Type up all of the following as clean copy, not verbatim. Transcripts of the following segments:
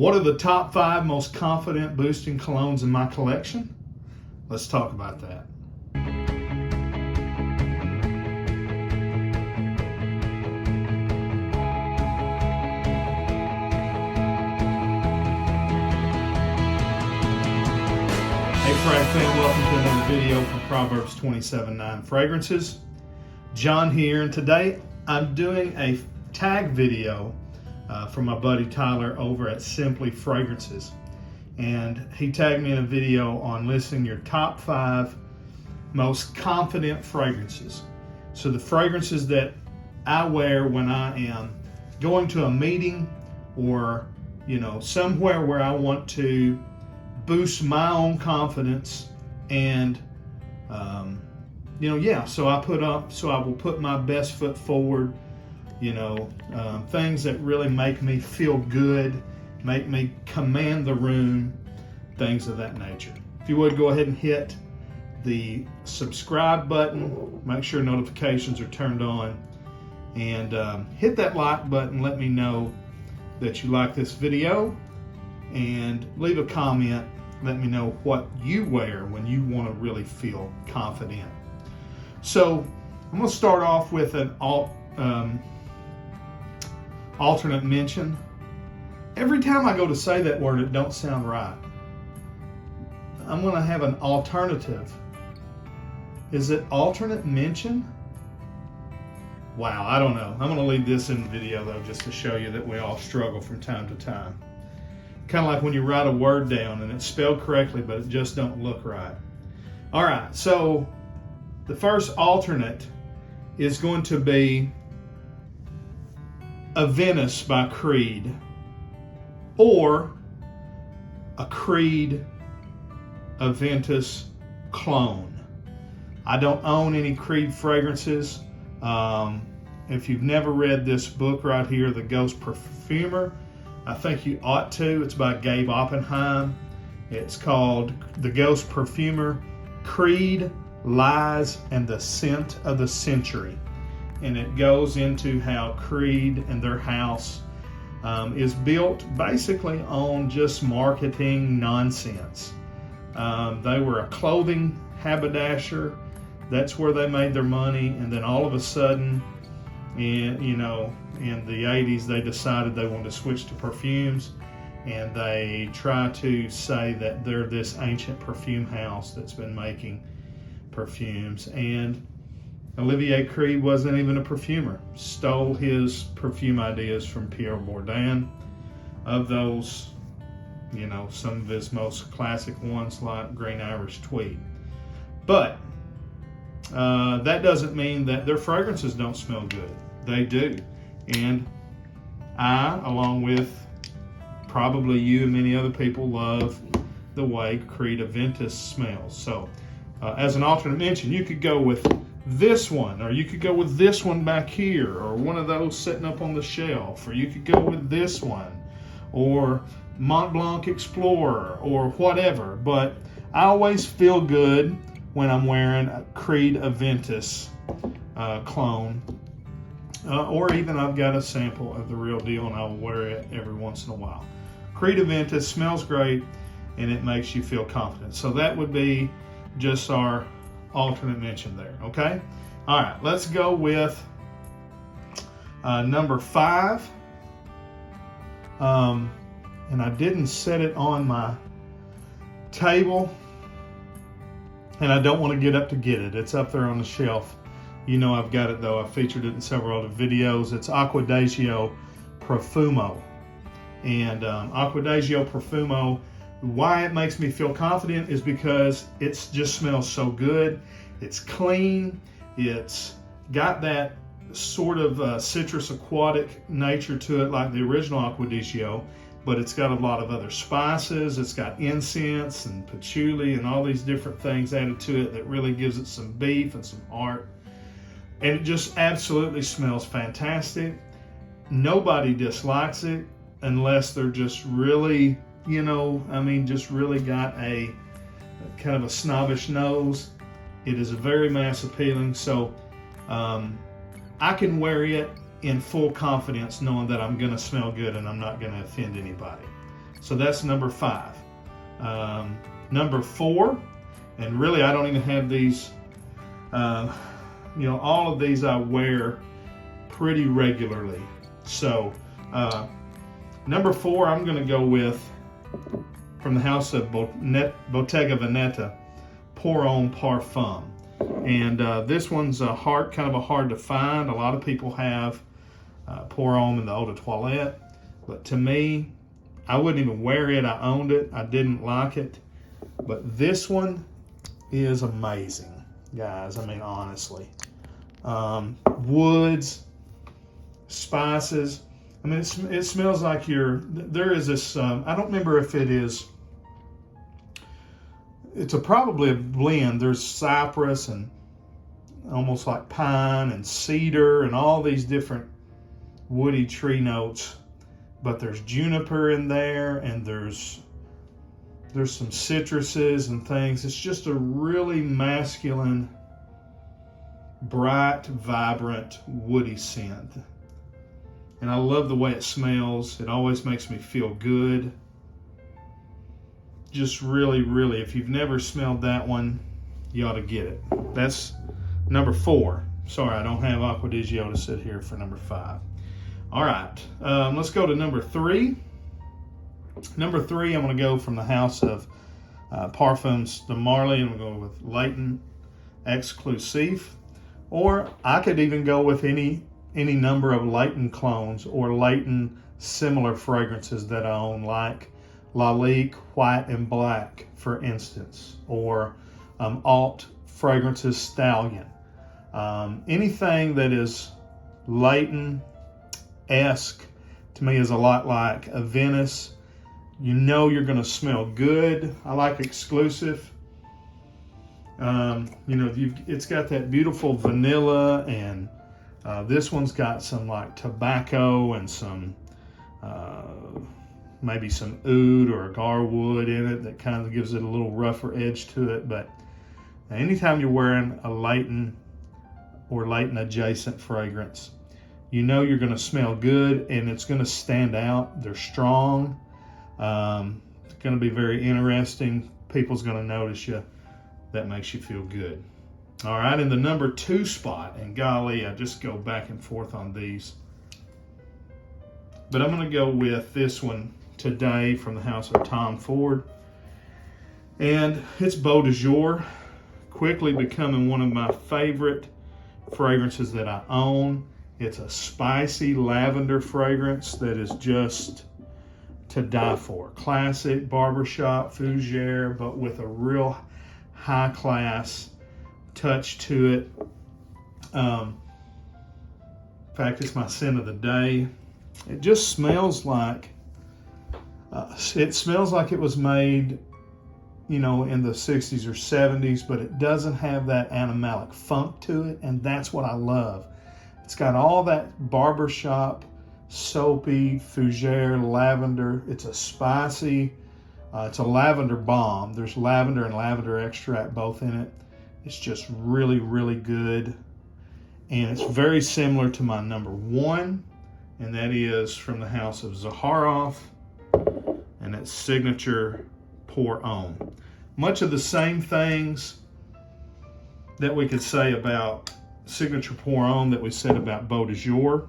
What are the top 5 most confident boosting colognes in my collection? Let's talk about that. Hey Frag fan, welcome to another video from Proverbs 27:9 Fragrances. John here, and today I'm doing a tag video from my buddy Tyler over at Simply Fragrances. And he tagged me in a video on listing your top 5 most confident fragrances. So the fragrances that I wear when I am going to a meeting or, somewhere where I want to boost my own confidence and so I will put my best foot forward, things that really make me feel good, make me command the room, things of that nature. If you would, go ahead and hit the subscribe button, make sure notifications are turned on, and hit that like button. Let me know that you like this video, and leave a comment. Let me know what you wear when you want to really feel confident. So I'm going to start off with an alternate mention. Every time I go to say that word, it don't sound right. I'm going to have an alternative. Is it alternate mention? Wow, I don't know. I'm going to leave this in the video though, just to show you that we all struggle from time to time. Kind of like when you write a word down and it's spelled correctly, but it just don't look right. All right, so the first alternate is going to be a Venice by Creed, or a Creed Aventus clone. I don't own any Creed fragrances. If you've never read this book right here, The Ghost Perfumer, I think you ought to. It's by Gabe Oppenheim. It's called The Ghost Perfumer, Creed, Lies, and the Scent of the Century. And it goes into how Creed and their house is built basically on just marketing nonsense. They were a clothing haberdasher. That's where they made their money. And then all of a sudden, in the 80s, they decided they wanted to switch to perfumes. And they try to say that they're this ancient perfume house that's been making perfumes. And Olivier Creed wasn't even a perfumer. Stole his perfume ideas from Pierre Bourdain. Of those, some of his most classic ones like Green Irish Tweed. But that doesn't mean that their fragrances don't smell good. They do. And I, along with probably you and many other people, love the way Creed Aventus smells. So as an alternate mention, you could go with this one, or you could go with this one back here, or one of those sitting up on the shelf, or you could go with this one, or Mont Blanc Explorer, or whatever. But I always feel good when I'm wearing a Creed Aventus clone, or even I've got a sample of the real deal and I'll wear it every once in a while. Creed Aventus smells great and it makes you feel confident. So that would be just our alternate mention there, okay? All right, let's go with number 5. And I didn't set it on my table, and I don't want to get up to get it. It's up there on the shelf. I've got it though. I've featured it in several other videos. It's Acquadagio Profumo. And Acquadagio Profumo, why it makes me feel confident is because it just smells so good. It's clean. It's got that sort of citrus aquatic nature to it like the original Acquadagio, but it's got a lot of other spices. It's got incense and patchouli and all these different things added to it that really gives it some beef and some heart. And it just absolutely smells fantastic. Nobody dislikes it unless they're just really, just really got a kind of a snobbish nose. It is very mass appealing. So I can wear it in full confidence knowing that I'm going to smell good and I'm not going to offend anybody. So that's number 5. Number 4, and really I don't even have these, all of these I wear pretty regularly. So number 4, I'm going to go with, from the house of Bottega Veneta, Pour Homme Parfum. And this one's kind of a hard to find. A lot of people have Pour Homme in the Eau de Toilette, but to me, I wouldn't even wear it. I owned it. I didn't like it. But this one is amazing, guys. I mean, honestly. Woods, spices. I mean, it smells like there is this, I don't remember if it's probably a blend. There's cypress and almost like pine and cedar and all these different woody tree notes. But there's juniper in there, and there's some citruses and things. It's just a really masculine, bright, vibrant, woody scent. And I love the way it smells. It always makes me feel good. Just really, really, if you've never smelled that one, you ought to get it. That's number 4. Sorry, I don't have Acqua di Gio to sit here for number 5. All right, let's go to number 3. Number 3, I'm going to go from the house of Parfums de Marly. I'm going to go with Leighton Exclusif. Or I could even go with any number of Leighton clones or Leighton similar fragrances that I own, like Lalique White and Black, for instance, or Alt Fragrances Stallion. Anything that is Leighton-esque to me is a lot like a Venice. You know you're going to smell good. I like Exclusive. It's got that beautiful vanilla, and this one's got some like tobacco and some maybe some oud or agar wood in it that kind of gives it a little rougher edge to it. But anytime you're wearing a Leighton or Leighton adjacent fragrance, you know you're going to smell good, and it's going to stand out. They're strong. It's going to be very interesting. People's going to notice you. That makes you feel good. All right, in the number 2 spot, and golly, I just go back and forth on these. But I'm going to go with this one today from the house of Tom Ford. And it's Beau de Jour, quickly becoming one of my favorite fragrances that I own. It's a spicy lavender fragrance that is just to die for. Classic barbershop fougere, but with a real high class touch to it. In fact, it's my scent of the day. It just smells like it was made, in the 60s or 70s, but it doesn't have that animalic funk to it, and that's what I love. It's got all that barbershop, soapy, fougere, lavender. It's a spicy, it's a lavender bomb. There's lavender and lavender extract both in it. It's just really, really good. And it's very similar to my number 1, and that is from the house of Zaharoff, and it's Signature Pour Homme. Much of the same things that we could say about Signature Pour Homme that we said about Beau de Jour.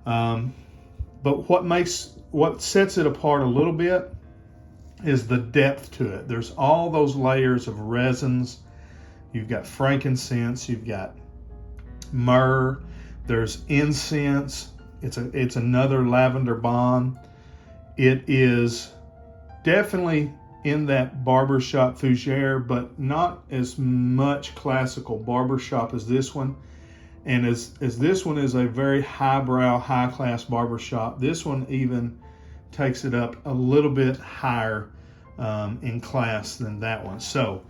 But what sets it apart a little bit is the depth to it. There's all those layers of resins. You've got frankincense, you've got myrrh, there's incense. It's another lavender bomb. It is definitely in that barbershop fougere, but not as much classical barbershop as this one. And as this one is a very highbrow, high-class barbershop, this one even takes it up a little bit higher in class than that one. So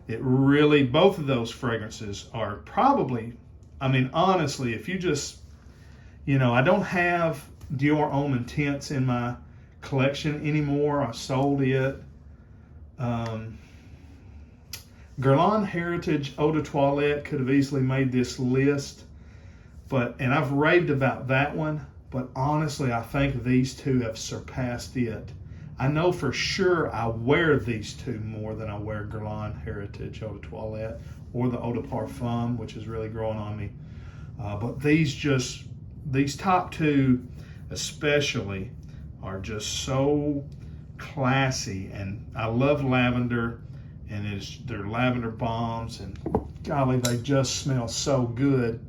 it really, both of those fragrances are probably, honestly, if you just, I don't have Dior Homme Intense in my collection anymore. I sold it. Guerlain Heritage Eau de Toilette could have easily made this list, and I've raved about that one, But honestly, I think these two have surpassed it. I know for sure I wear these two more than I wear Guerlain Heritage Eau de Toilette or the Eau de Parfum, which is really growing on me. But these top two especially are just so classy, and I love lavender, and they're lavender bombs, and golly, they just smell so good.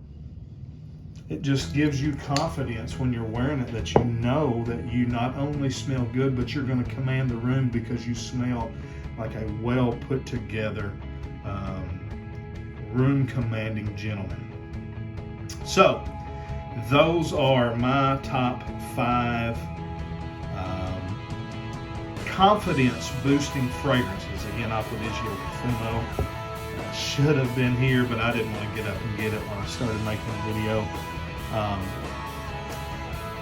It just gives you confidence when you're wearing it that you know that you not only smell good, but you're going to command the room because you smell like a well put together room commanding gentleman. So those are my top 5 confidence boosting fragrances. Again, Aprodisio Profumo. Should have been here, but I didn't want to get up and get it when I started making the video.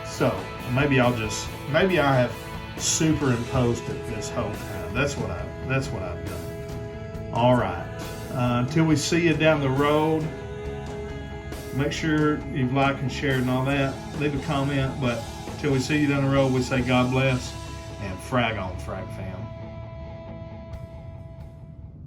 So maybe I have superimposed it this whole time. That's what I've done. All right. Until we see you down the road, make sure you've liked and shared and all that. Leave a comment. But until we see you down the road, we say God bless and frag on, frag fam.